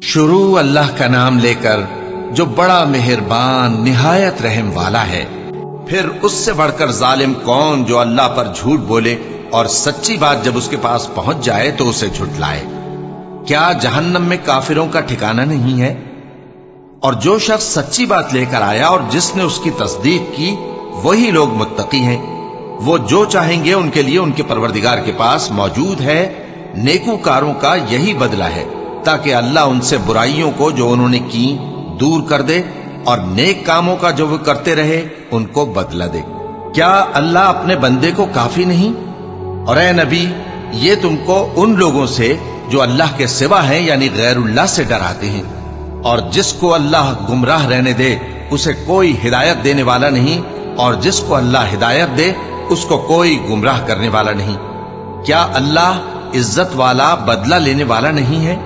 शुरू अल्लाह का नाम लेकर जो बड़ा मेहरबान निहायत रहम वाला है। फिर उससे बढ़कर जालिम कौन जो अल्लाह पर झूठ बोले और सच्ची बात जब उसके पास पहुंच जाए तो उसे झुठलाए। क्या जहन्नम में काफिरों का ठिकाना नहीं है? और जो शख्स सच्ची बात लेकर आया और जिसने उसकी तस्दीक की वही लोग मुत्तकी हैं। वो जो चाहेंगे उनके लिए उनके परवरदिगार के पास मौजूद है। नेकूकारों का यही बदला है ताकि अल्लाह उनसे बुराइयों को जो उन्होंने की दूर कर दे और नेक कामों का जो वो करते रहे उनको बदला दे। क्या अल्लाह अपने बंदे को काफी नहीं? और ए नबी, ये तुमको उन लोगों से जो अल्लाह के सिवा हैं यानी गैरुल्लाह से डराते हैं। और जिसको अल्लाह गुमराह रहने दे उसे कोई हिदायत देने वाला नहीं, और जिसको अल्लाह हिदायत दे उसको कोई गुमराह करने वाला नहीं। क्या अल्लाह इज्जत वाला बदला लेने वाला नहीं है?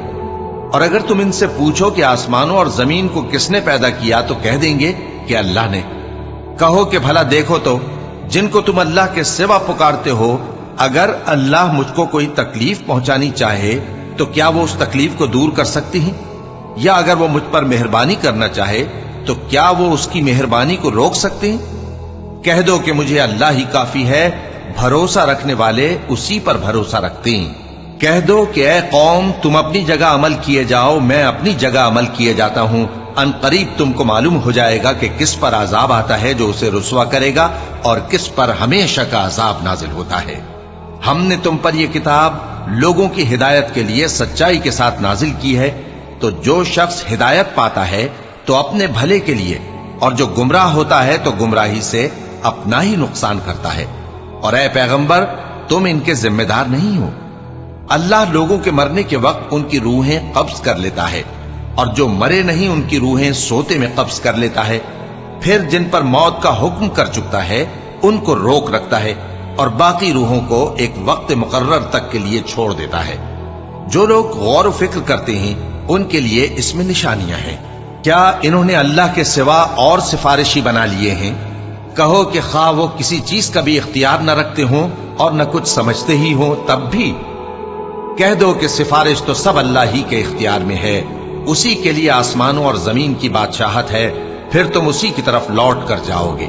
और अगर तुम इनसे पूछो कि आसमानों और जमीन को किसने पैदा किया तो कह देंगे कि अल्लाह ने। कहो कि भला देखो तो जिनको तुम अल्लाह के सिवा पुकारते हो, अगर अल्लाह मुझको कोई तकलीफ पहुंचानी चाहे तो क्या वो उस तकलीफ को दूर कर सकती हैं? या अगर वो मुझ पर मेहरबानी करना चाहे तो क्या वो उसकी मेहरबानी को रोक सकते हैं? कह दो कि मुझे अल्लाह ही काफी है, भरोसा रखने वाले उसी पर भरोसा रखते हैं। कह दो कि ऐ कौम, तुम अपनी जगह अमल किए जाओ, मैं अपनी जगह अमल किए जाता हूं। अनकरीब तुमको मालूम हो जाएगा कि किस पर अजाब आता है जो उसे रुसवा करेगा और किस पर हमेशा का अजाब नाजिल होता है। हमने तुम पर यह किताब लोगों की हिदायत के लिए सच्चाई के साथ नाजिल की है। तो जो शख्स हिदायत पाता है तो अपने भले के लिए, और जो गुमराह होता है तो गुमराही से अपना ही नुकसान करता है। और ऐ पैगंबर, तुम इनके जिम्मेदार नहीं हो। अल्लाह लोगों के मरने के वक्त उनकी रूहें कब्ज कर लेता है, और जो मरे नहीं उनकी रूहें सोते में कब्ज कर लेता है। फिर जिन पर मौत का हुक्म कर चुकता है उनको रोक रखता है, और बाकी रूहों को एक वक्त मुकर्रर तक के लिए छोड़ देता है। जो लोग गौर व फिक्र करते हैं उनके लिए इसमें निशानियां हैं। क्या इन्होंने अल्लाह के सिवा और सिफारिशी बना लिए हैं? कहो कि खा वो किसी चीज का भी इख्तियार न रखते हों और न कुछ समझते ही हों तब भी। कह दो कि सिफारिश तो सब अल्लाह ही के इख्तियार में है। उसी के लिए आसमानों और जमीन की बादशाहत है, फिर तुम उसी की तरफ लौट कर जाओगे।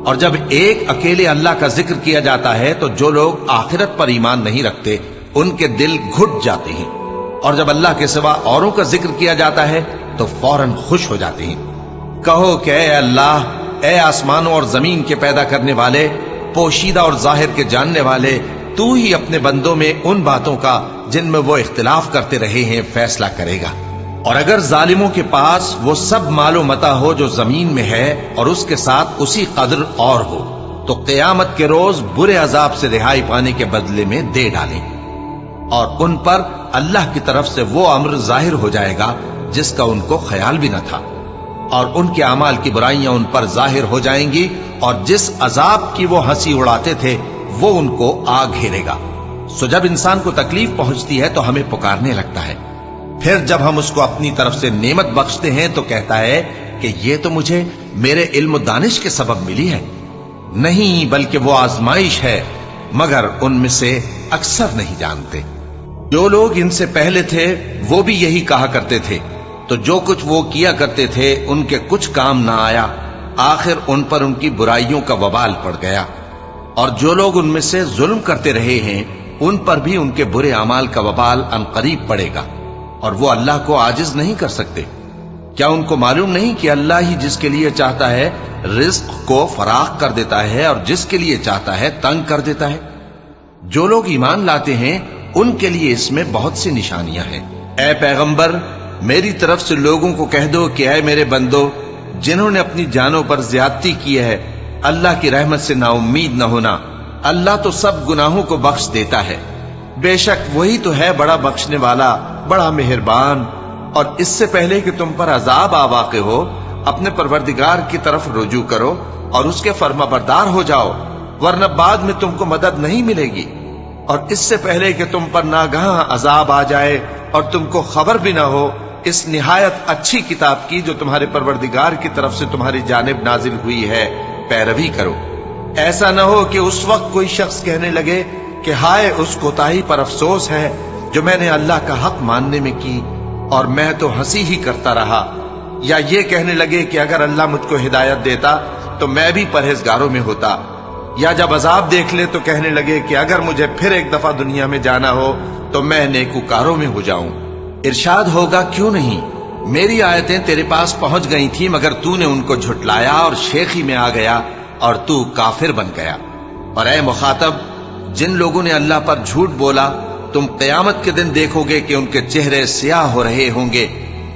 और जब एक अकेले अल्लाह का जिक्र किया जाता है तो जो लोग आखिरत पर ईमान नहीं रखते उनके दिल घुट जाते हैं, और जब अल्लाह के सिवा औरों का जिक्र किया जाता है तो फौरन खुश हो जाते हैं। कहो कि ऐ अल्लाह, ऐ आसमानों और जमीन के पैदा करने वाले, पोशीदा और जाहिर के जानने वाले, तू ही अपने बंदों में उन बातों का जिनमें वो इख्तिलाफ करते रहे हैं फैसला करेगा। और अगर जालिमों के पास वो सब मालो मता हो जो जमीन में है और उसके साथ उसी कदर और हो, तो क़यामत के रोज बुरे अजाब से रिहाई पाने के बदले में दे डालें, और उन पर अल्लाह की तरफ से वो अम्र जाहिर हो जाएगा जिसका उनको ख्याल भी न था, और उनके अमाल की बुराइयां उन पर जाहिर हो जाएंगी, और जिस अजाब की वो हंसी उड़ाते थे वो उनको आ घेरेगा। सो जब इंसान को तकलीफ पहुंचती है तो हमें पुकारने लगता है। फिर जब हम उसको अपनी तरफ से नेमत बख्शते हैं तो कहता है कि ये तो मुझे मेरे इल्म दानिश के सबब मिली है। नहीं, बल्कि वो आजमाइश है, मगर उनमें से अक्सर नहीं जानते। जो लोग इनसे पहले थे वो भी यही कहा करते थे, तो जो कुछ वो किया करते थे उनके कुछ काम ना आया, आखिर उन पर उनकी बुराइयों का वबाल पड़ गया। और जो लोग उनमें से जुल्म करते रहे हैं उन पर भी उनके बुरे अमाल का वबाल अनकरीब पड़ेगा, और वो अल्लाह को आजिज नहीं कर सकते। क्या उनको मालूम नहीं कि अल्लाह ही जिसके लिए चाहता है रिज्क को फराख कर देता है और जिसके लिए चाहता है तंग कर देता है। जो लोग ईमान लाते हैं उनके लिए इसमें बहुत सी निशानियां हैं। ऐ पैगंबर, मेरी तरफ से लोगों को कह दो कि ऐ मेरे बंदो, जिन्होंने अपनी जानों पर ज्यादती की है, अल्लाह की रहमत से नाउम्मीद न होना। अल्लाह तो सब गुनाहों को बख्श देता है, बेशक वही तो है बड़ा बख्शने वाला, बड़ा मेहरबान। और इससे पहले कि तुम पर अजाब आ वाक़े हो, अपने परवरदिगार की तरफ रुजू करो और उसके फर्माबरदार हो जाओ, वरना बाद में तुमको मदद नहीं मिलेगी। और इससे पहले कि तुम पर नागहां अजाब आ जाए और तुमको खबर भी ना हो, इस निहायत अच्छी किताब की जो तुम्हारे परवरदिगार की तरफ से तुम्हारी जानिब नाजिल हुई है पैरवी करो। ऐसा न हो कि उस वक्त कोई शख्स कहने लगे कि हाय उस कोताही पर अफसोस है जो मैंने अल्लाह का हक मानने में की اور میں تو ہنسی ہی کرتا رہا، یا یہ کہنے لگے کہ اگر اللہ مجھ کو ہدایت دیتا تو میں بھی پرہیزگاروں میں ہوتا، یا جب عذاب دیکھ لے تو کہنے لگے کہ اگر مجھے پھر ایک دفعہ دنیا میں جانا ہو تو میں نیکوکاروں میں ہو جاؤں۔ ارشاد ہوگا کیوں نہیں، میری آیتیں تیرے پاس پہنچ گئی تھی مگر تو نے ان کو جھٹلایا اور شیخی میں آ گیا اور تو کافر بن گیا۔ اور اے مخاطب، جن لوگوں نے اللہ پر جھوٹ بولا تم قیامت کے دن دیکھو گے کہ ان کے چہرے سیاہ ہو رہے ہوں گے۔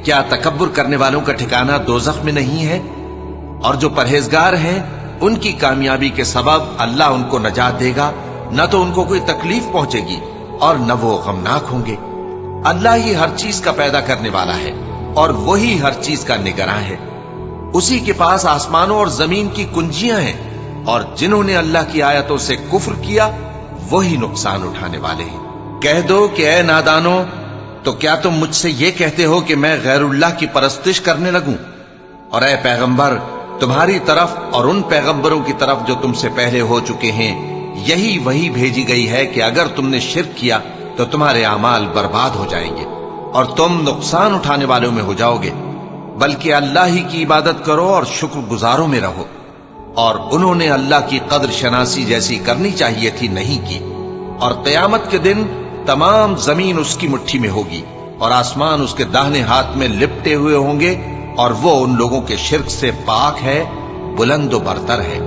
کیا تکبر کرنے والوں کا ٹھکانہ دوزخ میں نہیں ہے؟ اور جو پرہیزگار ہیں ان کی کامیابی کے سبب اللہ ان کو نجات دے گا، نہ تو ان کو کوئی تکلیف پہنچے گی اور نہ وہ غمناک ہوں گے۔ اللہ ہی ہر چیز کا پیدا کرنے والا ہے اور وہی ہر چیز کا نگراں ہے۔ اسی کے پاس آسمانوں اور زمین کی کنجیاں ہیں، اور جنہوں نے اللہ کی آیتوں سے کفر کیا وہی نقصان اٹھانے والے ہیں۔ کہہ دو کہ اے نادانو، تو کیا تم مجھ سے یہ کہتے ہو کہ میں غیر اللہ کی پرستش کرنے لگوں؟ اور اے پیغمبر، تمہاری طرف اور ان پیغمبروں کی طرف جو تم سے پہلے ہو چکے ہیں یہی وہی بھیجی گئی ہے کہ اگر تم نے شرک کیا تو تمہارے اعمال برباد ہو جائیں گے اور تم نقصان اٹھانے والوں میں ہو جاؤ گے، بلکہ اللہ ہی کی عبادت کرو اور شکر گزاروں میں رہو۔ اور انہوں نے اللہ کی قدر شناسی جیسی کرنی چاہیے تھی نہیں کی۔ اور قیامت کے دن تمام زمین اس کی مٹھی میں ہوگی اور آسمان اس کے داہنے ہاتھ میں لپٹے ہوئے ہوں گے، اور وہ ان لوگوں کے شرک سے پاک ہے، بلند و برتر ہے۔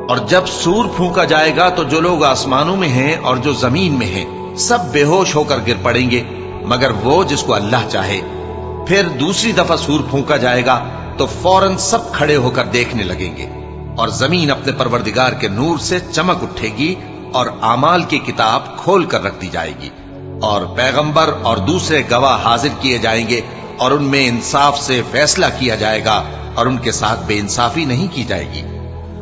اور جب سور پھونکا جائے گا تو جو لوگ آسمانوں میں ہیں اور جو زمین میں ہیں سب بے ہوش ہو کر گر پڑیں گے مگر وہ جس کو اللہ چاہے۔ پھر دوسری دفعہ سور پھونکا جائے گا تو فوراً سب کھڑے ہو کر دیکھنے لگیں گے، اور زمین اپنے پروردگار کے نور سے چمک اٹھے گی اور اعمال کی کتاب کھول کر رکھ دی جائے گی، اور پیغمبر اور دوسرے گواہ حاضر کیے جائیں گے، اور ان میں انصاف سے فیصلہ کیا جائے گا اور ان کے ساتھ بے انصافی نہیں کی جائے گی۔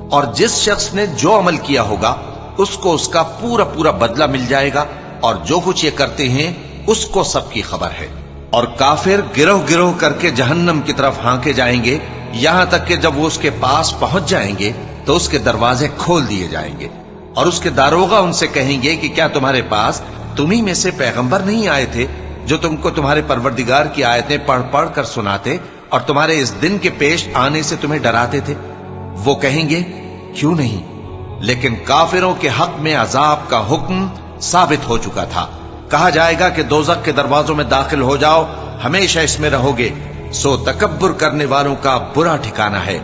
اور جس شخص نے جو عمل کیا ہوگا اس کو اس کا پورا پورا بدلہ مل جائے گا، اور جو کچھ یہ کرتے ہیں اس کو سب کی خبر ہے۔ اور کافر گروہ گروہ کر کے جہنم کی طرف ہانکے جائیں گے، یہاں تک کہ جب وہ اس کے پاس پہنچ جائیں گے تو اس کے دروازے کھول دیے جائیں گے، اور اس کے داروغہ ان سے کہیں گے کہ کیا تمہارے پاس تمہیں میں سے پیغمبر نہیں آئے تھے جو تم کو تمہارے پروردگار کی آیتیں پڑھ پڑھ کر سناتے اور تمہارے اس دن کے پیش آنے سے تمہیں ڈراتے تھے؟ وہ کہیں گے کیوں نہیں، لیکن کافروں کے حق میں عذاب کا حکم ثابت ہو چکا تھا۔ کہا جائے گا کہ دوزخ کے دروازوں میں داخل ہو جاؤ، ہمیشہ اس میں رہو گے، سو تکبر کرنے والوں کا برا ٹھکانہ ہے۔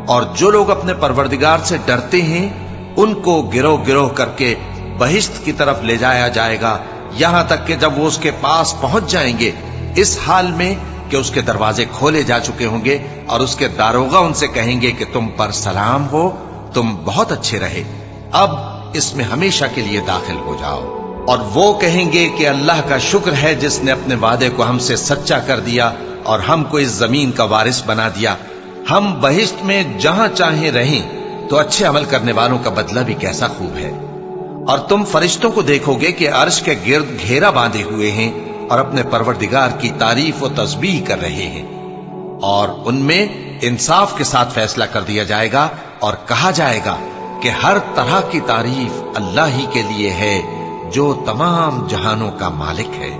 اور جو لوگ اپنے پروردگار سے ڈرتے ہیں ان کو گروہ گروہ کر کے بہشت کی طرف لے جایا جائے گا، یہاں تک کہ جب وہ اس کے پاس پہنچ جائیں گے اس حال میں کہ اس کے دروازے کھولے جا چکے ہوں گے، اور اس کے داروغہ ان سے کہیں گے کہ تم پر سلام ہو، تم بہت اچھے رہے، اب اس میں ہمیشہ کے لیے داخل ہو جاؤ۔ اور وہ کہیں گے کہ اللہ کا شکر ہے جس نے اپنے وعدے کو ہم سے سچا کر دیا اور ہم کو اس زمین کا وارث بنا دیا، ہم بہشت میں جہاں چاہیں رہیں، تو اچھے عمل کرنے والوں کا بدلہ بھی کیسا خوب ہے۔ اور تم فرشتوں کو دیکھو گے کہ عرش کے گرد گھیرا باندھے ہوئے ہیں اور اپنے پروردگار کی تعریف و تسبیح کر رہے ہیں، اور ان میں انصاف کے ساتھ فیصلہ کر دیا جائے گا، اور کہا جائے گا کہ ہر طرح کی تعریف اللہ ہی کے لیے ہے جو تمام جہانوں کا مالک ہے۔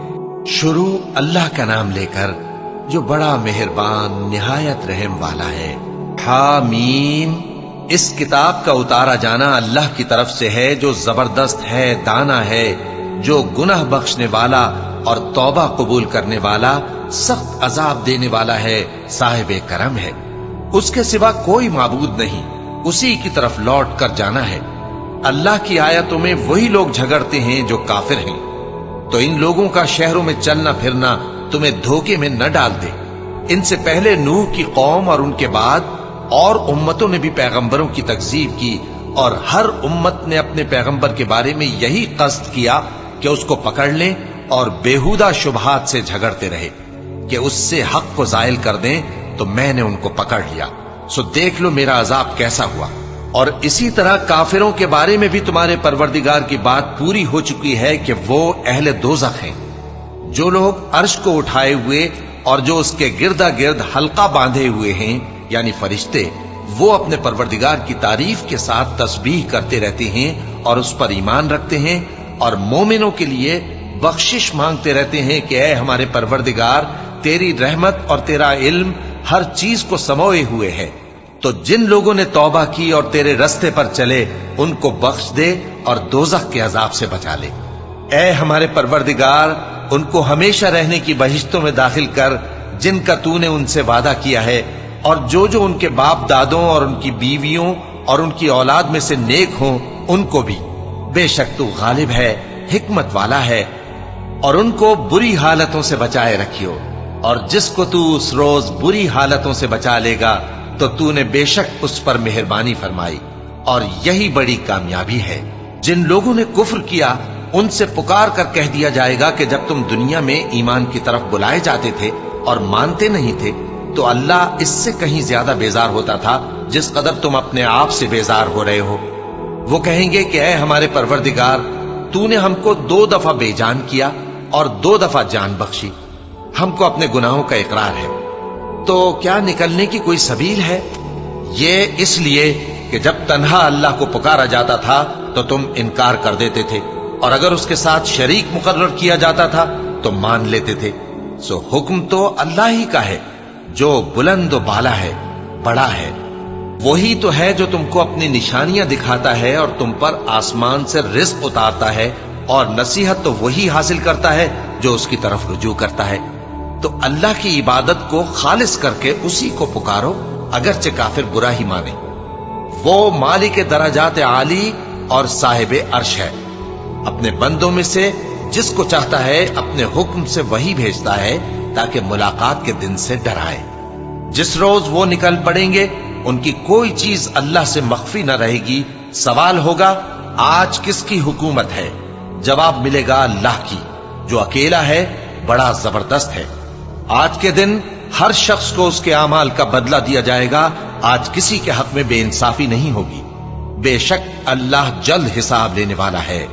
شروع اللہ کا نام لے کر جو بڑا مہربان نہایت رحم والا ہے۔ حامیم، اس کتاب کا اتارا جانا اللہ کی طرف سے ہے جو زبردست ہے، دانا ہے، جو گناہ بخشنے والا اور توبہ قبول کرنے والا، سخت عذاب دینے والا ہے، صاحب کرم ہے۔ اس کے سوا کوئی معبود نہیں، اسی کی طرف لوٹ کر جانا ہے۔ اللہ کی آیتوں میں وہی لوگ جھگڑتے ہیں جو کافر ہیں، تو ان لوگوں کا شہروں میں چلنا پھرنا تمہیں دھوکے میں نہ ڈال دے۔ ان سے پہلے نوح کی قوم اور ان کے بعد اور امتوں نے بھی پیغمبروں کی تکذیب کی، اور ہر امت نے اپنے پیغمبر کے بارے میں یہی قصد کیا کہ اس کو پکڑ لیں اور بیہودہ شبہات سے جھگڑتے رہے کہ اس سے حق کو زائل کر دیں، تو میں نے ان کو پکڑ لیا، سو دیکھ لو میرا عذاب کیسا ہوا۔ اور اسی طرح کافروں کے بارے میں بھی تمہارے پروردگار کی بات پوری ہو چکی ہے کہ وہ اہل دوزخ ہیں۔ جو لوگ عرش کو اٹھائے ہوئے اور جو اس کے گردا گرد حلقہ باندھے ہوئے ہیں یعنی فرشتے، وہ اپنے پروردگار کی تعریف کے ساتھ تسبیح کرتے رہتے ہیں اور اس پر ایمان رکھتے ہیں، اور مومنوں کے لیے بخشش مانگتے رہتے ہیں کہ اے ہمارے پروردگار तेरी रहमत और तेरा इल्म हर चीज को समोए हुए है। तो जिन लोगों ने तौबा की और तेरे रस्ते पर चले उनको बख्श दे और दोजख के अजाब से बचा ले। ऐ हमारे परवरदिगार, उनको हमेशा रहने की बहिश्तों में दाखिल कर जिनका तूने उनसे वादा किया है, और जो उनके बाप दादों और उनकी बीवियों और उनकी औलाद में से नेक हों उनको भी। बेशक तू गालिब है, हिकमत वाला है। और उनको बुरी हालतों से बचाए रखियो, और जिसको तू उस रोज बुरी हालतों से बचा लेगा तो तूने बेशक उस पर मेहरबानी फरमाई, और यही बड़ी कामयाबी है। जिन लोगों ने कुफ्र किया उनसे पुकार कर कह दिया जाएगा कि जब तुम दुनिया में ईमान की तरफ बुलाए जाते थे और मानते नहीं थे तो अल्लाह इससे कहीं ज्यादा बेजार होता था जिस कदर तुम अपने आप से बेजार हो रहे हो। वो कहेंगे कि ऐ हमारे परवरदिगार, तूने हमको 2 दफा बेजान किया और 2 दफा जान बख्शी। हमको अपने गुनाहों का इकरार है, तो क्या निकलने की कोई सबील है? ये इसलिए कि जब तन्हा अल्लाह को पुकारा जाता था तो तुम इनकार कर देते थे, और अगर उसके साथ शरीक मुकर्रर किया जाता था तो मान लेते थे। सो हुक्म तो अल्लाह ही का है जो बुलंद व बाला है, बड़ा है। वही तो है जो तुमको अपनी निशानियां दिखाता है और तुम पर आसमान से रिज़्क़ उतारता है, और नसीहत तो वही हासिल करता है जो उसकी तरफ रुजू करता है। तो अल्लाह की इबादत को खालिस करके उसी को पुकारो, अगरचे काफिर बुरा ही माने। वो मालिक दराजात आली और साहिब अर्श है। अपने बंदों में से जिसको चाहता है अपने हुक्म से वही भेजता है ताकि मुलाकात के दिन से डराए। जिस रोज वो निकल पड़ेंगे उनकी कोई चीज अल्लाह से मख्फी न रहेगी। सवाल होगा, आज किसकी हुकूमत है? जवाब मिलेगा, अल्लाह की, जो अकेला है, बड़ा जबरदस्त है। आज के दिन हर शख्स को उसके आमाल का बदला दिया जाएगा। आज किसी के हक में बेइंसाफी नहीं होगी। बेशक अल्लाह जल्द हिसाब लेने वाला है।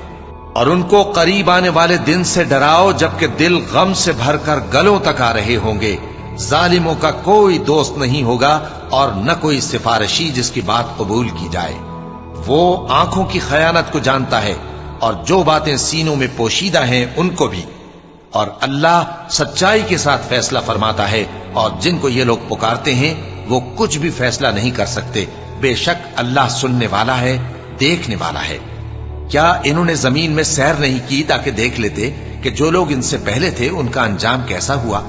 और उनको करीब आने वाले दिन से डराओ जबकि दिल गम से भरकर गलों तक आ रहे होंगे। जालिमों का कोई दोस्त नहीं होगा और न कोई सिफारिशी जिसकी बात कबूल की जाए। वो आंखों की खयानत को जानता है और जो बातें सीनों में पोशीदा हैं उनको भी। और अल्लाह सच्चाई के साथ फैसला फरमाता है, और जिनको ये लोग पुकारते हैं वो कुछ भी फैसला नहीं कर सकते। बेशक अल्लाह सुनने वाला है, देखने वाला है। क्या इन्होंने जमीन में सैर नहीं की ताकि देख लेते कि जो लोग इनसे पहले थे उनका अंजाम कैसा हुआ?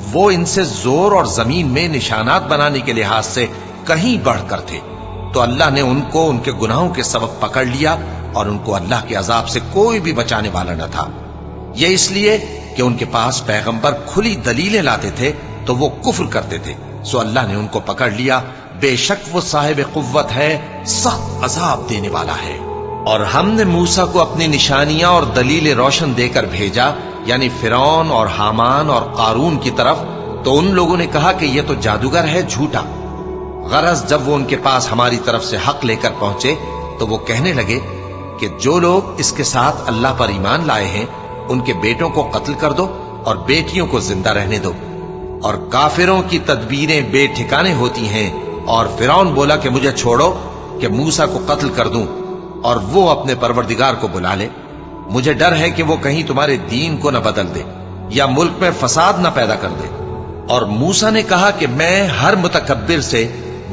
वो इनसे जोर और जमीन में निशानात बनाने के लिहाज से कहीं बढ़कर थे। तो अल्लाह ने उनको उनके गुनाहों के सबब पकड़ लिया और उनको अल्लाह के अजाब से कोई भी बचाने वाला न था। ये इसलिए कि उनके पास पैगंबर खुली दलीलें लाते थे तो वो कुफ्र करते थे। सो अल्लाह ने उनको पकड़ लिया। बेशक वो साहिब कुव्वत है, सख्त अजाब देने वाला है। और हमने मूसा को अपनी निशानियां और दलीलें रोशन देकर भेजा, यानी फिरौन और हामान और कारून की तरफ। तो उन लोगों ने कहा कि यह तो जादूगर है, झूठा। गरज जब वो उनके पास हमारी तरफ से हक लेकर पहुंचे तो वो कहने लगे कि जो लोग इसके साथ अल्लाह पर ईमान लाए हैं उनके बेटों को कत्ल कर दो और बेटियों को जिंदा रहने दो। और काफिरों की तदबीरें बेठिकाने होती हैं। और फिरौन बोला कि मुझे छोड़ो कि मूसा को कत्ल कर दूं और वो अपने परवरदिगार को बुला ले। मुझे डर है कि वो कहीं तुम्हारे दीन को न बदल दे या मुल्क में फसाद न पैदा कर दे। और मूसा ने कहा कि मैं हर मुतकब्बिर से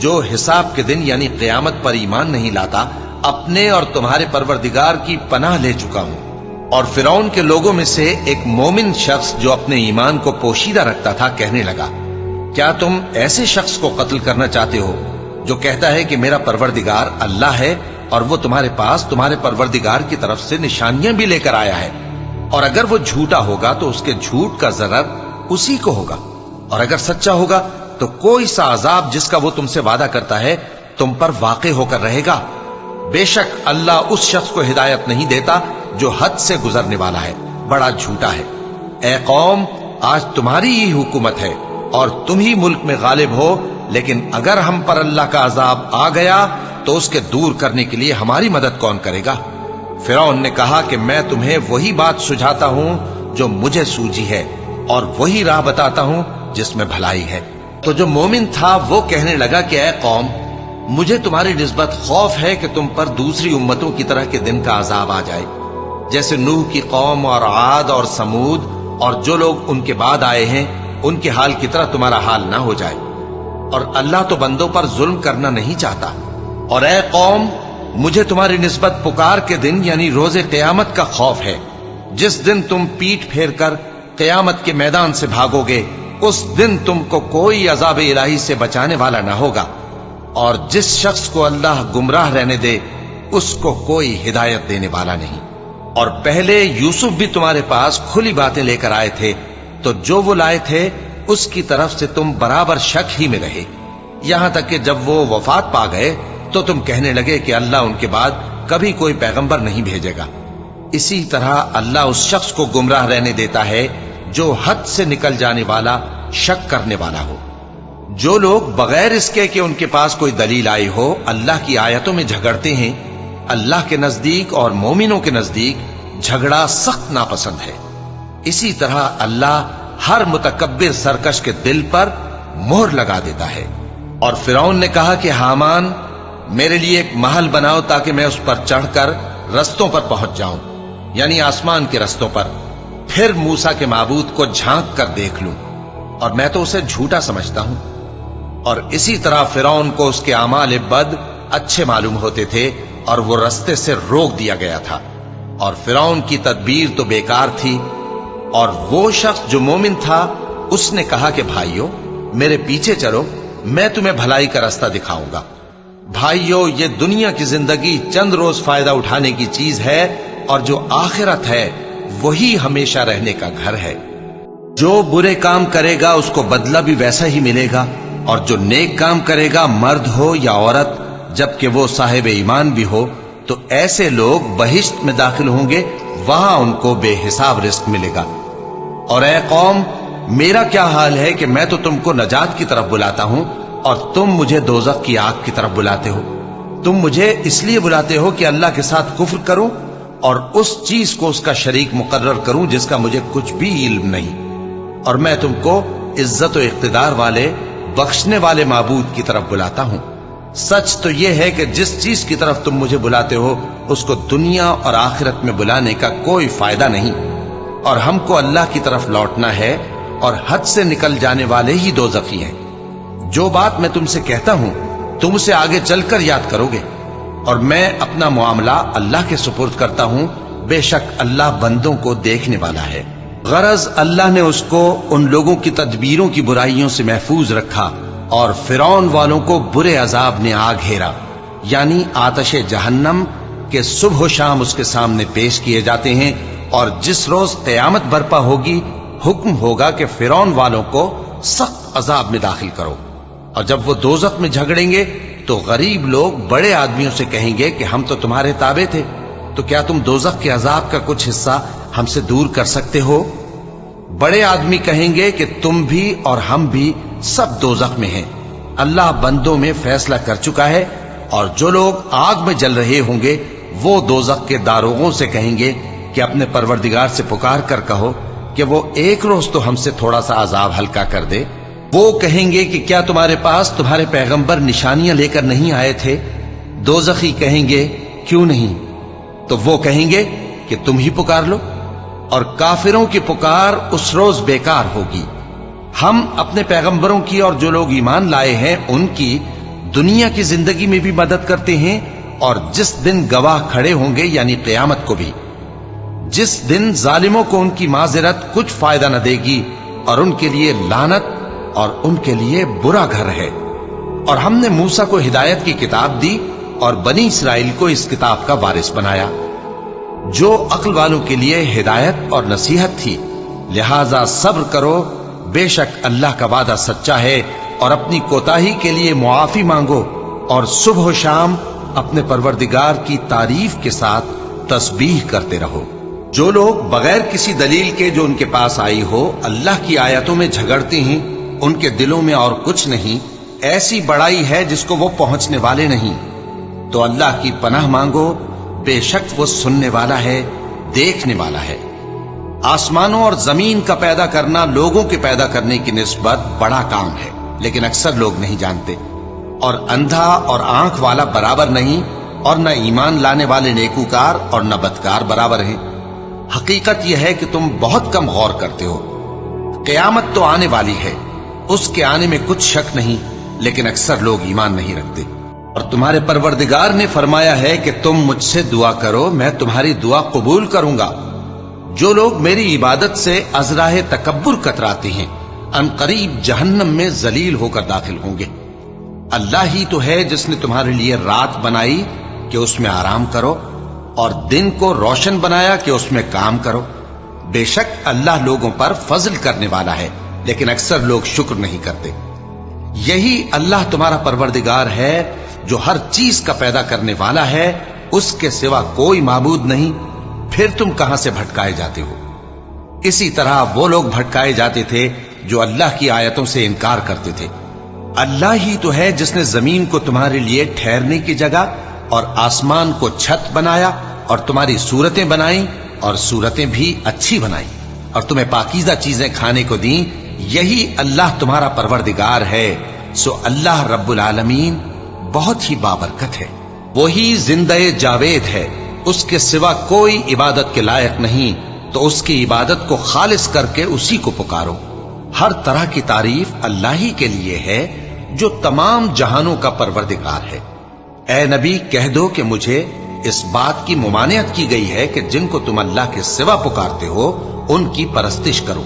जो हिसाब के दिन यानी क़यामत पर ईमान नहीं लाता, अपने और तुम्हारे परवरदिगार की पनाह ले चुका हूं। और फिरौन के लोगों में से एक मोमिन शख्स जो अपने ईमान को पोशीदा रखता था कहने लगा, क्या तुम ऐसे शख्स को कत्ल करना चाहते हो जो कहता है कि मेरा परवरदिगार अल्लाह है और वो तुम्हारे पास तुम्हारे परवरदिगार की तरफ से निशानियां भी लेकर आया है? और अगर वो झूठा होगा तो उसके झूठ का ज़रर उसी को होगा, और अगर सच्चा होगा तो कोई सा अजाब जिसका वो तुमसे वादा करता है तुम पर वाक़े होकर रहेगा। बेशक अल्लाह उस शख्स को हिदायत नहीं देता जो हद से गुजरने वाला है, बड़ा झूठा है। ए कौम, आज तुम्हारी ही हुकूमत है और तुम ही मुल्क में गालिब हो, लेकिन अगर हम पर अल्लाह का अजाब आ गया तो उसके दूर करने के लिए हमारी मदद कौन करेगा? फिरौन ने कहा कि मैं तुम्हें वही बात सुझाता हूं जो मुझे सूझी है और वही राह बताता हूं जिसमें भलाई है। तो जो मोमिन था वो कहने लगा कि ऐ कौम, मुझे तुम्हारी निस्बत खौफ है कि तुम पर दूसरी उम्मतों की तरह के दिन का अजाब आ जाए, जैसे नूह की कौम और आद और समूद और जो लोग उनके बाद आए हैं ان کے حال کی طرح تمہارا حال نہ ہو جائے۔ اور اللہ تو بندوں پر ظلم کرنا نہیں چاہتا۔ اور اے قوم، مجھے تمہاری نسبت پکار کے دن یعنی روز قیامت کا خوف ہے، جس دن تم پیٹ پھیر کر قیامت کے میدان سے بھاگو گے۔ اس دن تم کو کوئی عذاب الہی سے بچانے والا نہ ہوگا، اور جس شخص کو اللہ گمراہ رہنے دے اس کو کوئی ہدایت دینے والا نہیں۔ اور پہلے یوسف بھی تمہارے پاس کھلی باتیں لے کر آئے تھے، تو جو وہ لائے تھے اس کی طرف سے تم برابر شک ہی میں رہے، یہاں تک کہ جب وہ وفات پا گئے تو تم کہنے لگے کہ اللہ ان کے بعد کبھی کوئی پیغمبر نہیں بھیجے گا۔ اسی طرح اللہ اس شخص کو گمراہ رہنے دیتا ہے جو حد سے نکل جانے والا، شک کرنے والا ہو۔ جو لوگ بغیر اس کے کہ ان کے پاس کوئی دلیل آئی ہو اللہ کی آیتوں میں جھگڑتے ہیں، اللہ کے نزدیک اور مومنوں کے نزدیک جھگڑا سخت ناپسند ہے۔ اسی طرح اللہ ہر متکبر سرکش کے دل پر مہر لگا دیتا ہے۔ اور فرعون نے کہا کہ حامان، میرے لیے ایک محل بناؤ تاکہ میں اس پر چڑھ کر رستوں پر پہنچ جاؤں، یعنی آسمان کے رستوں پر، پھر موسیٰ کے معبود کو جھانک کر دیکھ لوں، اور میں تو اسے جھوٹا سمجھتا ہوں۔ اور اسی طرح فرعون کو اس کے اعمال بد اچھے معلوم ہوتے تھے اور وہ رستے سے روک دیا گیا تھا، اور فرعون کی تدبیر تو بیکار تھی۔ اور وہ شخص جو مومن تھا اس نے کہا کہ بھائیو میرے پیچھے چلو، میں تمہیں بھلائی کا راستہ دکھاؤں گا۔ بھائیو، یہ دنیا کی زندگی چند روز فائدہ اٹھانے کی چیز ہے، اور جو آخرت ہے وہی ہمیشہ رہنے کا گھر ہے۔ جو برے کام کرے گا اس کو بدلہ بھی ویسا ہی ملے گا، اور جو نیک کام کرے گا، مرد ہو یا عورت، جبکہ وہ صاحب ایمان بھی ہو، تو ایسے لوگ بہشت میں داخل ہوں گے، وہاں ان کو بے حساب رزق ملے گا۔ اور اے قوم، میرا کیا حال ہے کہ میں تو تم کو نجات کی طرف بلاتا ہوں اور تم مجھے دوزخ کی آگ کی طرف بلاتے ہو۔ تم مجھے اس لیے بلاتے ہو کہ اللہ کے ساتھ کفر کروں اور اس چیز کو اس کا شریک مقرر کروں جس کا مجھے کچھ بھی علم نہیں، اور میں تم کو عزت و اقتدار والے، بخشنے والے معبود کی طرف بلاتا ہوں۔ سچ تو یہ ہے کہ جس چیز کی طرف تم مجھے بلاتے ہو اس کو دنیا اور آخرت میں بلانے کا کوئی فائدہ نہیں، اور ہم کو اللہ کی طرف لوٹنا ہے، اور حد سے نکل جانے والے ہی دوزخی ہیں۔ جو بات میں تم سے کہتا ہوں تم اسے آگے چل کر یاد کرو گے، اور میں اپنا معاملہ اللہ کے سپرد کرتا ہوں، بے شک اللہ بندوں کو دیکھنے والا ہے۔ غرض اللہ نے اس کو ان لوگوں کی تدبیروں کی برائیوں سے محفوظ رکھا، اور فرعون والوں کو برے عذاب نے آ گھیرا، یعنی آتش جہنم کے صبح و شام اس کے سامنے پیش کیے جاتے ہیں، اور جس روز قیامت برپا ہوگی حکم ہوگا کہ فرعون والوں کو سخت عذاب میں داخل کرو۔ اور جب وہ دوزخ میں جھگڑیں گے تو غریب لوگ بڑے آدمیوں سے کہیں گے کہ ہم تو تمہارے تابع تھے، تو کیا تم دوزخ کے عذاب کا کچھ حصہ ہم سے دور کر سکتے ہو؟ بڑے آدمی کہیں گے کہ تم بھی اور ہم بھی سب دوزخ میں ہیں، اللہ بندوں میں فیصلہ کر چکا ہے۔ اور جو لوگ آگ میں جل رہے ہوں گے وہ دوزخ کے داروغوں سے کہیں گے کہ اپنے پروردگار سے پکار کر کہو کہ وہ ایک روز تو ہم سے تھوڑا سا عذاب ہلکا کر دے۔ وہ کہیں گے کہ کیا تمہارے پاس تمہارے پیغمبر نشانیاں لے کر نہیں آئے تھے؟ دوزخی کہیں گے کیوں نہیں؟ تو وہ کہیں گے کہ تم ہی پکار لو، اور کافروں کی پکار اس روز بیکار ہوگی۔ ہم اپنے پیغمبروں کی اور جو لوگ ایمان لائے ہیں ان کی دنیا کی زندگی میں بھی مدد کرتے ہیں، اور جس دن گواہ کھڑے ہوں گے یعنی قیامت کو بھی، جس دن ظالموں کو ان کی معذرت کچھ فائدہ نہ دے گی، اور ان کے لیے لعنت اور ان کے لیے برا گھر ہے۔ اور ہم نے موسیٰ کو ہدایت کی کتاب دی اور بنی اسرائیل کو اس کتاب کا وارث بنایا، جو عقل والوں کے لیے ہدایت اور نصیحت تھی۔ لہذا صبر کرو، بے شک اللہ کا وعدہ سچا ہے، اور اپنی کوتاہی کے لیے معافی مانگو، اور صبح و شام اپنے پروردگار کی تعریف کے ساتھ تسبیح کرتے رہو۔ جو لوگ بغیر کسی دلیل کے جو ان کے پاس آئی ہو اللہ کی آیتوں میں جھگڑتے ہیں، ان کے دلوں میں اور کچھ نہیں، ایسی بڑائی ہے جس کو وہ پہنچنے والے نہیں۔ تو اللہ کی پناہ مانگو، بے شک وہ سننے والا ہے، دیکھنے والا ہے۔ آسمانوں اور زمین کا پیدا کرنا لوگوں کے پیدا کرنے کی نسبت بڑا کام ہے، لیکن اکثر لوگ نہیں جانتے۔ اور اندھا اور آنکھ والا برابر نہیں، اور نہ ایمان لانے والے نیکوکار اور نہ بدکار برابر ہیں۔ حقیقت یہ ہے کہ تم بہت کم غور کرتے ہو۔ क़यामत तो आने वाली है, उसके आने में कुछ शक नहीं, लेकिन अक्सर लोग ईमान नहीं रखते। और तुम्हारे परवरदिगार ने फरमाया है कि तुम मुझसे दुआ करो, मैं तुम्हारी दुआ कबूल करूंगा। जो लोग मेरी इबादत से अज़राह तकब्बुर कतराते हैं, अनकरीब जहन्नम में जलील होकर दाखिल होंगे। अल्लाह ही तो है जिसने तुम्हारे लिए रात बनाई कि उसमें आराम करो, और दिन को रोशन बनाया कि उसमें काम करो। बेशक अल्लाह लोगों पर फजल करने वाला है, लेकिन अक्सर लोग शुक्र नहीं करते। यही अल्लाह तुम्हारा परवरदिगार है जो हर चीज का पैदा करने वाला है, उसके सिवा कोई माबूद नहीं। फिर तुम कहां से भटकाए जाते हो? इसी तरह वो लोग भटकाए जाते थे जो अल्लाह की आयतों से इनकार करते थे। अल्लाह ही तो है जिसने जमीन को तुम्हारे लिए ठहरने की जगह और आसमान को छत बनाया, और तुम्हारी सूरतें बनाई, और सूरतें भी अच्छी बनाई, और तुम्हें पाकीज़ा चीजें खाने को दी। यही अल्लाह तुम्हारा परवरदिगार है। सो अल्लाह रब्बुल आलमीन बहुत ही बाबरकत है। वही जिंदे जावेद है, उसके सिवा कोई इबादत के लायक नहीं, तो उसकी इबादत को खालिस करके उसी को पुकारो। हर तरह की तारीफ अल्लाह ही के लिए है जो तमाम जहानों का परवरदिगार है। ए नबी, कह दो कि मुझे इस बात की मुमानियत की गई है कि जिनको तुम अल्लाह के सिवा पुकारते हो उनकी परस्तिश करो।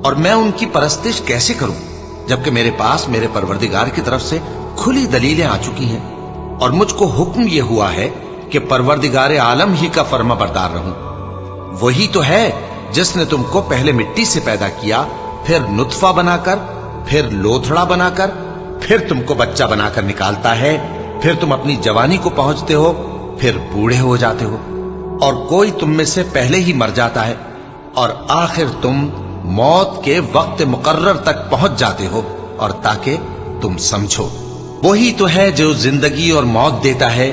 और मैं उनकी परस्तिश कैसे करूं जबकि मेरे पास मेरे परवरदिगार की तरफ से खुली दलीलें आ चुकी हैं, और मुझको हुक्म यह हुआ है कि परवरदिगार आलम ही का फर्माबरदार रहूं। वही तो है जिसने तुमको पहले मिट्टी से पैदा किया, फिर नुत्फा बनाकर, फिर लोथड़ा बनाकर, फिर तुमको बच्चा बनाकर निकालता है, फिर तुम अपनी जवानी को पहुंचते हो, फिर बूढ़े हो जाते हो, और कोई तुम में से पहले ही मर जाता है, और आखिर तुम मौत के वक्त मुकर्रर तक पहुंच जाते हो। और ताकि तुम समझो, वही तो है जो जिंदगी और मौत देता है।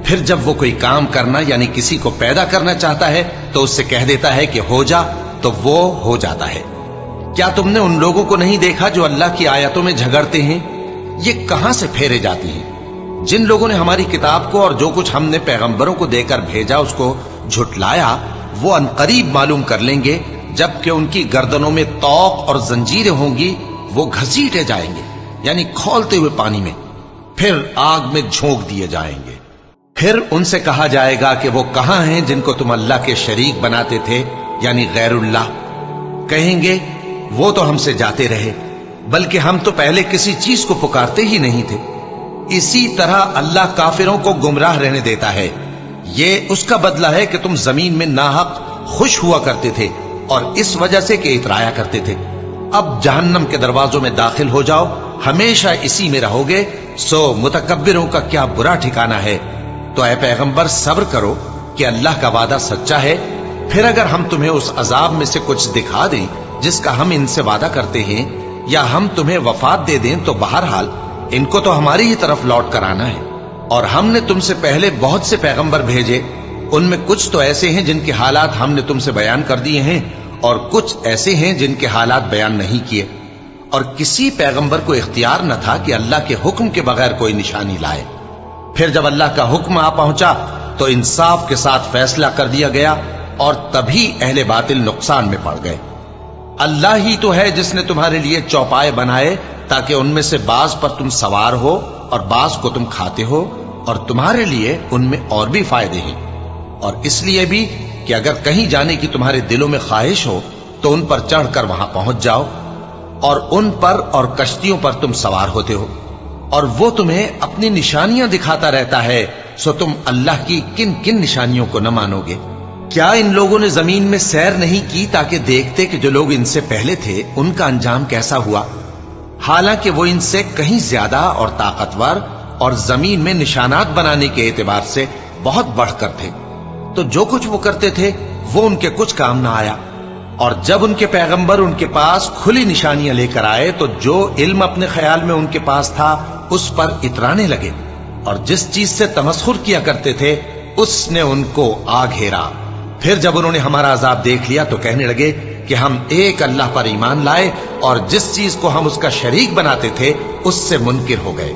फिर जब वो कोई काम करना यानी किसी को पैदा करना चाहता है तो उससे कह देता है कि हो जा, तो वो हो जाता है। क्या तुमने उन लोगों को नहीं देखा जो अल्लाह की आयतों में झगड़ते हैं? ये कहां से फेरे जाती हैं? जिन लोगों ने हमारी किताब को और जो कुछ हमने पैगंबरों को देकर भेजा उसको झुटलाया, वो अनकरीब मालूम कर लेंगे जबकि उनकी गर्दनों में तौक और जंजीरें होंगी, वो घसीटे जाएंगे यानी खौलते हुए पानी में, फिर आग में झोंक दिए जाएंगे। फिर उनसे कहा जाएगा कि वो कहां हैं जिनको तुम अल्लाह के शरीक बनाते थे यानी गैरुल्लाह। कहेंगे वो तो हमसे जाते रहे, बल्कि हम तो पहले किसी चीज को पुकारते ही नहीं थे। इसी तरह अल्लाह काफिरों को गुमराह रहने देता है। ये उसका बदला है कि तुम जमीन में नाहक खुश हुआ करते थे और इस वजह से कि इतराया करते थे। अब जहन्नम के दरवाजों में दाखिल हो जाओ, हमेशा इसी में रहोगे। सो मुतकब्बिरों का क्या बुरा ठिकाना है। तो ऐ पैगंबर, सब्र करो कि अल्लाह का वादा सच्चा है। फिर अगर हम तुम्हें उस अजाब में से कुछ दिखा दें जिसका हम इनसे वादा करते हैं, या हम तुम्हें वफात दे दें, तो बहरहाल इनको तो हमारी ही तरफ लौट कर आना है। और हमने तुमसे पहले बहुत से पैगंबर भेजे, उनमें कुछ तो ऐसे हैं जिनके हालात हमने तुमसे बयान कर दिए हैं, और कुछ ऐसे हैं जिनके हालात बयान नहीं किए। और किसी पैगंबर को इख्तियार न था कि अल्लाह के हुक्म के बगैर कोई निशानी लाए। फिर जब अल्लाह का हुक्म आ पहुंचा तो इंसाफ के साथ फैसला कर दिया गया, और तभी अहले बातिल नुकसान में पड़ गए। अल्लाह ही तो है जिसने तुम्हारे लिए चौपाए बनाए ताकि उनमें से बाज पर तुम सवार हो और बाज को तुम खाते हो, और तुम्हारे लिए उनमें और भी फायदे हैं। और इसलिए भी कि अगर कहीं जाने की तुम्हारे दिलों में ख्वाहिश हो तो उन पर चढ़कर वहां पहुंच जाओ, और उन पर और कश्तियों पर तुम सवार होते हो, और वो तुम्हें अपनी निशानियां दिखाता रहता है। सो तुम अल्लाह की किन किन निशानियों को न मानोगे? क्या इन लोगों ने जमीन में सैर नहीं की ताकि देखते कि जो लोग इनसे पहले थे उनका अंजाम कैसा हुआ? हालांकि वो इनसे कहीं ज्यादा और ताकतवर और जमीन में निशानात बनाने के एतबार से बहुत बढ़कर थे। तो जो कुछ वो करते थे वो उनके कुछ काम ना आया। और जब उनके पैगंबर उनके पास खुली निशानियां लेकर आए तो जो इल्म अपने ख्याल में उनके पास था उस पर इतराने लगे, और जिस चीज से तमस्खुर किया करते थे उसने उनको आ घेरा। फिर जब उन्होंने हमारा अजाब देख लिया तो कहने लगे कि हम एक अल्लाह पर ईमान लाए, और जिस चीज को हम उसका शरीक बनाते थे उससे मुनकिर हो गए।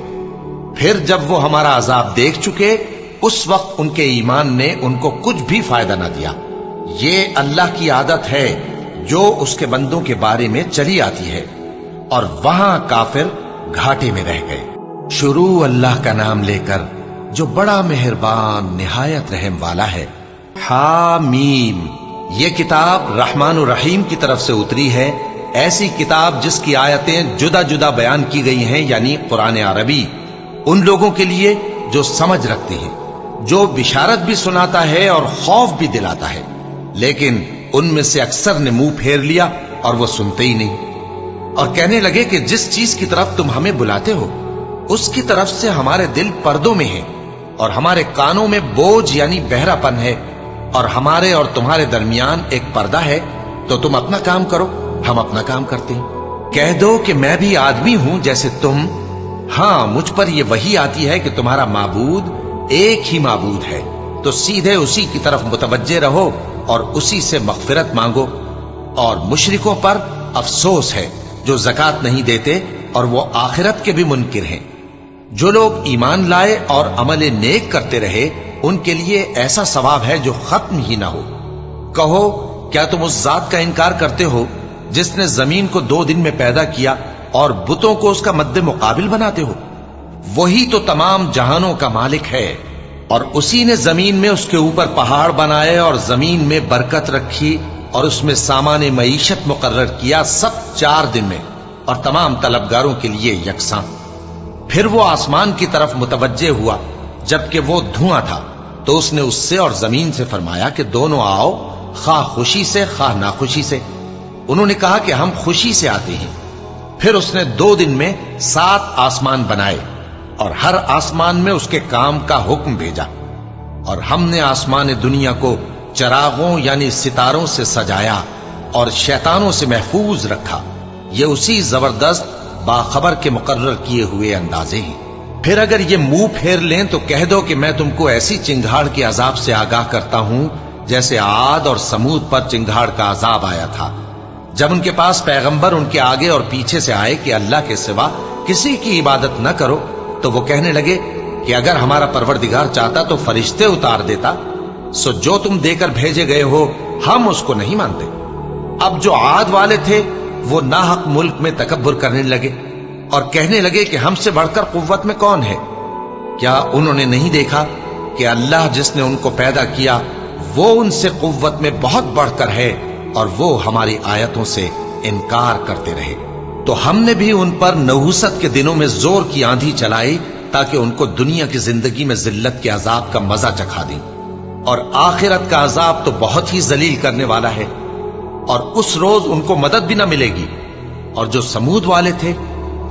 फिर जब वो हमारा अजाब देख चुके उस वक्त उनके ईमान ने उनको कुछ भी फायदा ना दिया। ये अल्लाह की आदत है, जो उसके बंदों के बारे में चली आती है, और वहां काफिर घाटे में रह गए। शुरू अल्लाह का नाम लेकर जो बड़ा मेहरबान निहायत रहम वाला है। हामीम, ये किताब रहमान और रहीम की तरफ से उतरी है, ऐसी किताब जिसकी आयतें जुदा जुदा बयान की गई हैं, यानी कुरान अरबी, उन लोगों के लिए जो समझ रखते हैं, जो बिशारत भी सुनाता है और खौफ भी दिलाता है। लेकिन उनमें से अक्सर ने मुंह फेर लिया और वो सुनते ही नहीं, और कहने लगे कि जिस चीज की तरफ तुम हमें बुलाते हो उसकी तरफ से हमारे दिल पर्दों में है, और हमारे कानों में बोझ यानी बहरापन है, और हमारे और तुम्हारे दरमियान एक पर्दा है। तो तुम अपना काम करो, हम अपना काम करते हैं। कह दो कि मैं भी आदमी हूं जैसे तुम। हां, मुझ पर यह वही आती है कि तुम्हारा माबूद एक ही माबूद है, तो सीधे उसी की तरफ मुतवज्जे रहो और उसी से मगफिरत मांगो। और मुशरिकों पर अफसोस है जो ज़कात नहीं देते और वो आखिरत के भी मुनकिर हैं। जो लोग ईमान लाए और अमल नेक करते रहे, उनके लिए ऐसा सवाब है जो खत्म ही ना हो। कहो, क्या तुम उस जात का इनकार करते हो जिसने जमीन को 2 दिन में पैदा किया और बुतों को उसका मद्दे मुकाबिल बनाते हो? वही तो तमाम जहानों का मालिक है, और उसी ने जमीन में उसके ऊपर पहाड़ बनाए और जमीन में बरकत रखी और उसमें सामान मईशत मुकर्रर किया, सब 4 दिन में, और तमाम तलबगारों के लिए यकसां। फिर वो आसमान की तरफ मुतवज्जे हुआ जबकि वो धुआं था, तो उसने उससे और जमीन से फरमाया कि दोनों आओ, खा खुशी से खा नाखुशी से। उन्होंने कहा कि हम खुशी से आते हैं। फिर उसने 2 दिन में 7 आसमान बनाए और हर आसमान में उसके काम का हुक्म भेजा, और हमने आसमान दुनिया को चरागों यानी सितारों से सजाया और शैतानों से महफूज रखा। ये उसी जबरदस्त बाखबर के मुकर्रर किए हुए अंदाजे हैं। फिर अगर ये मुंह फेर लें तो कह दो कि मैं तुमको ऐसी चिंगाड़ के अजाब से आगाह करता हूं जैसे आद और समूद पर चिंगाड़ का अजाब आया था, जब उनके पास पैगंबर उनके आगे और पीछे से आए कि अल्लाह के सिवा किसी की इबादत न करो, तो वो कहने लगे कि अगर हमारा परवरदिगार चाहता तो फरिश्ते उतार देता। सो जो तुम देकर भेजे गए हो हम उसको नहीं मानते। अब जो आद वाले थे वो नाहक मुल्क में तकब्बुर करने लगे और कहने लगे कि हमसे बढ़कर कुव्वत में कौन है। क्या उन्होंने नहीं देखा कि अल्लाह जिसने उनको पैदा किया वो उनसे कुव्वत में बहुत बढ़कर है, और वो हमारी आयतों से इनकार करते रहे। तो हमने भी उन पर नहुसत के दिनों में जोर की आंधी चलाई ताकि उनको दुनिया की जिंदगी में जिल्लत के अजाब का मजा चखा दें, और आखिरत का अजाब तो बहुत ही जलील करने वाला है, और उस रोज उनको मदद भी ना मिलेगी। और जो समूद वाले थे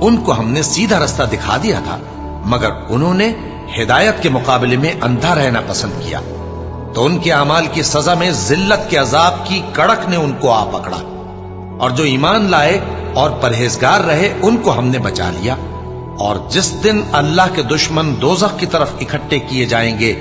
उनको हमने सीधा रास्ता दिखा दिया था, मगर उन्होंने हिदायत के मुकाबले में अंधा रहना पसंद किया, तो उनके अमाल की सजा में जिल्लत के अजाब की कड़क ने उनको आ पकड़ा। और जो ईमान लाए और परहेजगार रहे उनको हमने बचा लिया। और जिस दिन अल्लाह के दुश्मन दोज़ख की तरफ इकट्ठे किए जाएंगे,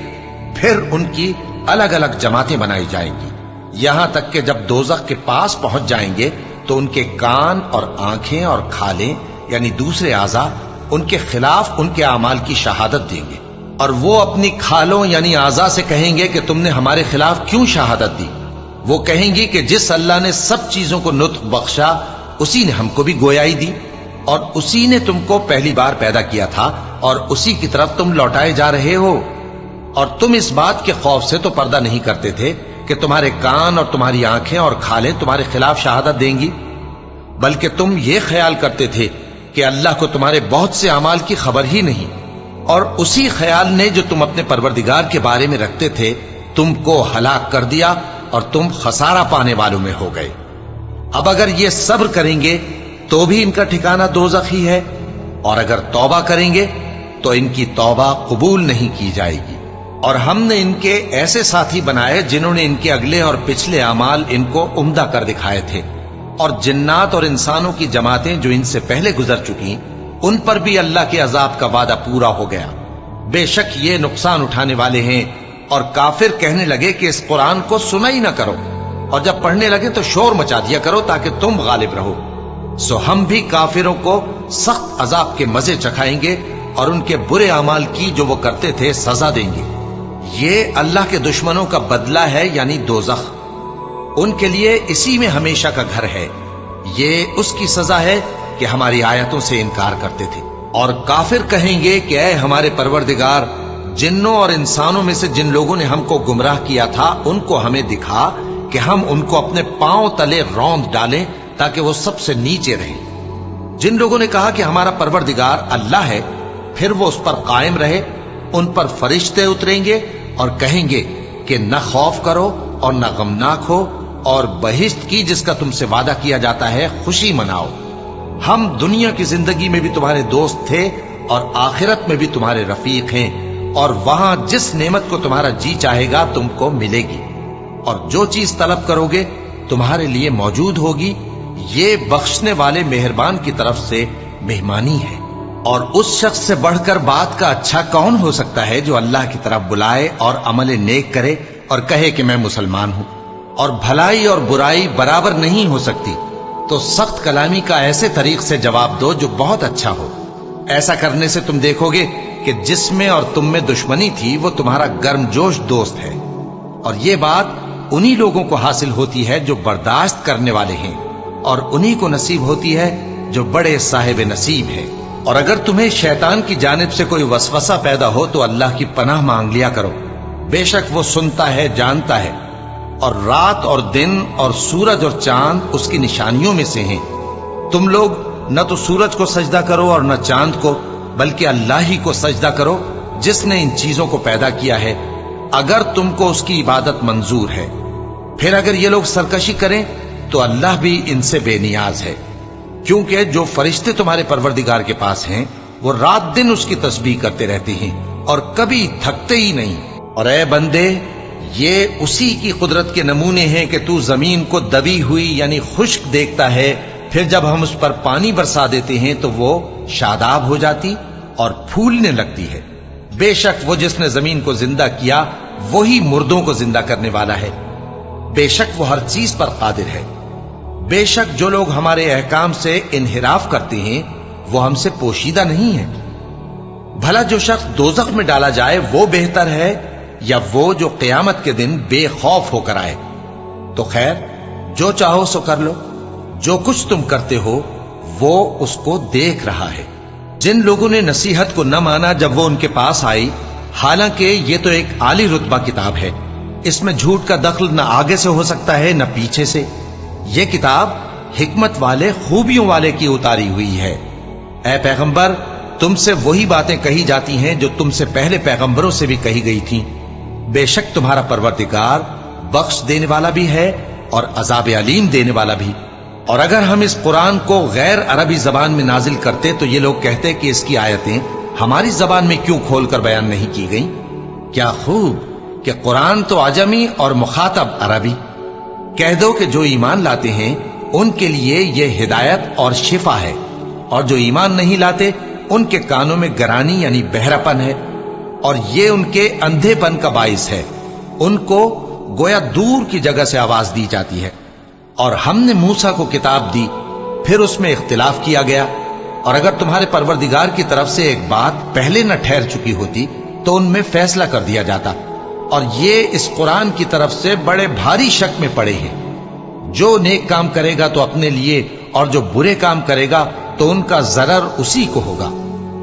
फिर उनकी अलग अलग जमातें बनाई जाएंगी, यहां तक कि जब दोज़ख के पास पहुंच जाएंगे तो उनके कान और आंखें और खालें यानी दूसरे आज़ा उनके खिलाफ उनके अमाल की शहादत देंगे, और वो अपनी खालों यानी आज़ा से कहेंगे कि तुमने हमारे खिलाफ क्यों शहादत दी। वो कहेंगी कि जिस अल्लाह ने सब चीजों को नुत्फ बख्शा उसी ने हमको भी गोयाई दी, और उसी ने तुमको पहली बार पैदा किया था, और उसी की तरफ तुम लौटाए जा रहे हो। और तुम इस बात के खौफ से तो पर्दा नहीं करते थे कि तुम्हारे कान और तुम्हारी आंखें और खालें तुम्हारे खिलाफ शहादत देंगी, बल्कि तुम ये ख्याल करते थे कि अल्लाह को तुम्हारे बहुत से अमाल की खबर ही नहीं, और उसी ख्याल ने जो तुम अपने परवरदिगार के बारे में रखते थे तुमको हलाक कर दिया और तुम खसारा पाने वालों में हो गए। अब अगर ये सब्र करेंगे तो भी इनका ठिकाना दोज़ख ही है, और अगर तौबा करेंगे तो इनकी तौबा कबूल नहीं की जाएगी। और हमने इनके ऐसे साथी बनाए जिन्होंने इनके अगले और पिछले अमाल इनको उम्दा कर दिखाए थे, और जिन्नात और इंसानों की जमातें जो इनसे पहले गुजर चुकी उन पर भी अल्लाह के अजाब का वादा पूरा हो गया। बेशक ये नुकसान उठाने वाले हैं। और काफिर कहने लगे कि इस कुरान को सुना ही ना करो, और जब पढ़ने लगे तो शोर मचा दिया करो ताकि तुम गालिब रहो। सो हम भी काफिरों को सख्त अजाब के मजे चखाएंगे और उनके बुरे अमाल की जो वो करते थे सजा देंगे। ये अल्लाह के दुश्मनों का बदला है यानी दोज़ख। उनके लिए इसी में हमेशा का घर है। ये उसकी सजा है कि हमारी आयतों से इनकार करते थे। और काफिर कहेंगे कि ऐ हमारे परवरदिगार, जिन्नों और इंसानों में से जिन लोगों ने हमको गुमराह किया था उनको हमें दिखा कि हम उनको अपने पांव तले रौंद डालें ताकि वो सबसे नीचे रहें। जिन लोगों ने कहा कि हमारा परवरदिगार अल्लाह है, फिर वो उस पर कायम रहे, उन पर फरिश्ते उतरेंगे और कहेंगे कि न खौफ करो और न गमनाक हो, और बहिश्त की जिसका तुमसे वादा किया जाता है खुशी मनाओ। हम दुनिया की जिंदगी में भी तुम्हारे दोस्त थे और आखिरत में भी तुम्हारे रफीक हैं, और वहां जिस नेमत को तुम्हारा जी चाहेगा तुमको मिलेगी, और जो चीज तलब करोगे तुम्हारे लिए मौजूद होगी। ये बख्शने वाले मेहरबान की तरफ से मेहमानी है। और उस शख्स से बढ़कर बात का अच्छा कौन हो सकता है जो अल्लाह की तरफ बुलाए और अमल नेक करे और कहे कि मैं मुसलमान हूं। और भलाई और बुराई बराबर नहीं हो सकती, तो सख्त कलामी का ऐसे तरीक से जवाब दो जो बहुत अच्छा हो। ऐसा करने से तुम देखोगे कि जिसमें और तुम में दुश्मनी थी वो तुम्हारा गर्मजोश दोस्त है। और ये बात उन्हीं लोगों को हासिल होती है जो बर्दाश्त करने वाले हैं, और उन्हीं को नसीब होती है जो बड़े साहिब नसीब है। और अगर तुम्हें शैतान की जानिब से कोई वसवसा पैदा हो तो अल्लाह की पनाह मांग लिया करो। बेशक वो सुनता है, जानता है। और रात और दिन और सूरज और चांद उसकी निशानियों में से हैं। तुम लोग न तो सूरज को सजदा करो और न चांद को, बल्कि अल्लाह ही को सजदा करो जिसने इन चीजों को पैदा किया है, अगर तुमको उसकी इबादत मंजूर है। फिर अगर ये लोग सरकशी करें तो अल्लाह भी इनसे बेनियाज है, क्योंकि जो फरिश्ते तुम्हारे परवरदिगार के पास हैं वो रात दिन उसकी तस्बीह करते रहते हैं और कभी थकते ही नहीं। और ऐ बंदे, ये उसी की कुदरत के नमूने हैं कि तू जमीन को दबी हुई यानी खुश्क देखता है, फिर जब हम उस पर पानी बरसा देते हैं तो वो शादाब हो जाती और फूलने लगती है। बेशक वो जिसने जमीन को जिंदा किया वही मुर्दों को जिंदा करने वाला है। बेशक वो हर चीज पर कादिर है। बेशक जो लोग हमारे अहकाम से इन्हिराफ करते हैं वो हमसे पोशीदा नहीं है। भला जो शख्स दोजख में डाला जाए वो बेहतर है या वो जो क़यामत के दिन बेखौफ होकर आए। तो खैर, जो चाहो सो कर लो, जो कुछ तुम करते हो वो उसको देख रहा है। जिन लोगों ने नसीहत को न माना जब वो उनके पास आई, हालांकि ये तो एक आली रुतबा किताब है, इसमें झूठ का दखल न आगे से हो सकता है न पीछे से। ये किताब हिकमत वाले, खूबियों वाले की उतारी हुई है। ऐ पैगंबर, तुमसे वही बातें कही जाती हैं जो तुमसे पहले पैगंबरों से भी कही गई थीं। बेशक तुम्हारा परवरदिगार बख्श देने वाला भी है और अजाब अलीम देने वाला भी। और अगर हम इस कुरान को गैर अरबी जबान में नाजिल करते तो ये लोग कहते कि इसकी आयतें हमारी जबान में क्यों खोलकर बयान नहीं की गई। क्या खूब कि कुरान तो अजमी और मुखातब अरबी। कह दो कि जो ईमान लाते हैं उनके लिए यह हिदायत और शिफा है, और जो ईमान नहीं लाते उनके कानों में गरानी यानी बहरापन है, और ये उनके अंधेपन का बाइस है। उनको गोया दूर की जगह से आवाज दी जाती है। और हमने मूसा को किताब दी, फिर उसमें इख्तिलाफ किया गया। और अगर तुम्हारे परवरदिगार की तरफ से एक बात पहले न ठहर चुकी होती तो उनमें फैसला कर दिया जाता। और ये इस कुरान की तरफ से बड़े भारी शक में पड़े हैं। जो नेक काम करेगा तो अपने लिए, और जो बुरे काम करेगा तो उनका जरर उसी को होगा।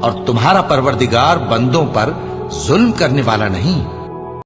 और तुम्हारा परवरदिगार बंदों पर जुल्म करने वाला नहीं।